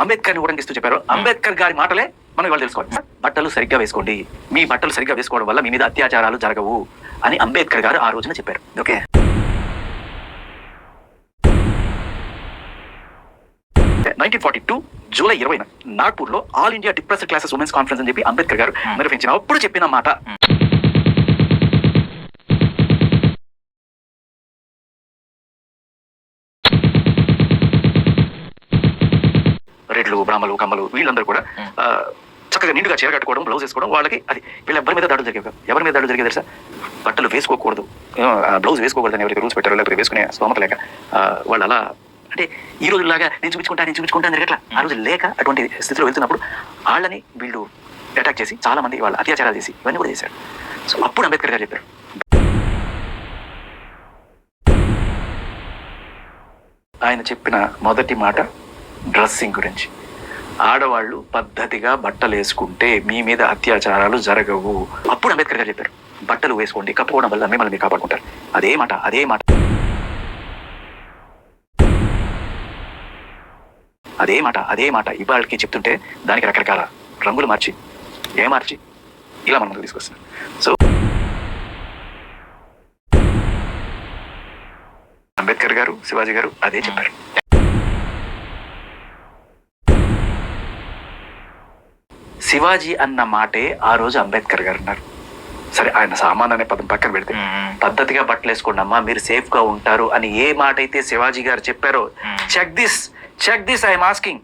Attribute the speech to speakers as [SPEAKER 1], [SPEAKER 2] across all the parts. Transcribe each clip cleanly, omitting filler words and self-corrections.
[SPEAKER 1] అంబేద్కర్ని ఉడంగిస్తూ చెప్పారో అంబేద్కర్ గారి మాటలే మనం ఇవాళ తెలుసుకోవాలి. బట్టలు సరిగ్గా వేసుకోండి, మీ బట్టలు సరిగ్గా వేసుకోవడం వల్ల మీ మీద అత్యాచారాలు జరగవు అని అంబేద్కర్ గారు ఆ రోజున చెప్పారు. ఓకే, జూలై 20 నాగ్పూర్ లో all India depressed classes women's conference అని చెప్పి అంబేద్కర్ గారు నిర్వహించిన అప్పుడు చెప్పిన మాట, రెడ్లు బ్రాహ్మలు కమ్మలు వీళ్ళందరూ కూడా చక్కగా నిండుగా చీర కట్టుకోవడం, బ్లౌజ్ వేసుకోవడం, వాళ్ళకి అది వీళ్ళెవరి మీద దాడులు జరిగేవి. ఎవరి మీద దాడులు జరిగేది తెలుసా? బట్టలు వేసుకోకూడదు, బ్లౌజ్ వేసుకోకూడదని ఎవరికి రూల్స్ పెట్టారో, లేకపోతే వేసుకునే స్తోమత లేక వాళ్ళు అలా, అంటే ఈ రోజులాగా నేను చూపించుకుంటాను జరగట్లా. ఆ రోజు లేక అటువంటి స్థితిలో వెళ్తున్నప్పుడు వాళ్ళని వీళ్ళు అటాక్ చేసి చాలా మంది వాళ్ళ అత్యాచారాలు చేసి ఇవన్నీ కూడా చేశారు. సో అప్పుడు అంబేద్కర్ గారు చెప్పారు, ఆయన చెప్పిన మొదటి మాట డ్రెస్సింగ్ గురించి. ఆడవాళ్ళు పద్ధతిగా బట్టలు వేసుకుంటే మీ మీద అత్యాచారాలు జరగవు. అప్పుడు అంబేద్కర్ గారు చెప్పారు, బట్టలు వేసుకోండి, కప్పుకోవడం వల్ల మిమ్మల్ని మీరు కాపాడుకుంటారు. అదే మాట ఇవాళకి చెప్తుంటే దానికి రకరకాల రంగులు మార్చి ఇలా మనం ముందుకు తీసుకొస్తున్నాం. సో అంబేద్కర్ గారు, శివాజీ గారు అదే చెప్పారు. శివాజీ అన్న మాటే ఆ రోజు అంబేద్కర్ గారు అన్నారు. సరే, ఆయన సామాన్ అనే పదం పక్కన పెడితే పద్ధతిగా బట్టలు వేసుకోండి అమ్మా, మీరు సేఫ్ గా ఉంటారు అని ఏ మాట అయితే శివాజీ గారు చెప్పారో, చెక్ దిస్ ఐఎమ్ ఆస్కింగ్.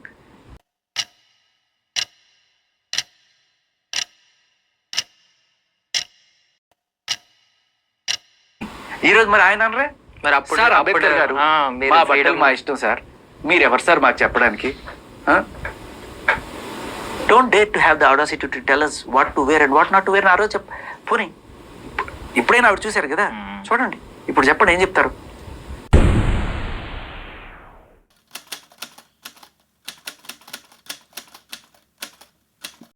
[SPEAKER 1] ఈ రోజు మరి ఆయన అనరే, మరి అప్పుడు సార్ అంబేద్కర్ గారు మా బట్టలు మా ఇష్టం సార్, మీరు ఎవరు సార్ మాకు చెప్పడానికి? Don't dare to have the audacity to tell us what to wear and what not to wear. ఆ రోజు పోనీ ఇప్పుడైనా ఆవిడ చూశారు కదా, చూడండి ఇప్పుడు చెప్పండి ఏం చెప్తారు.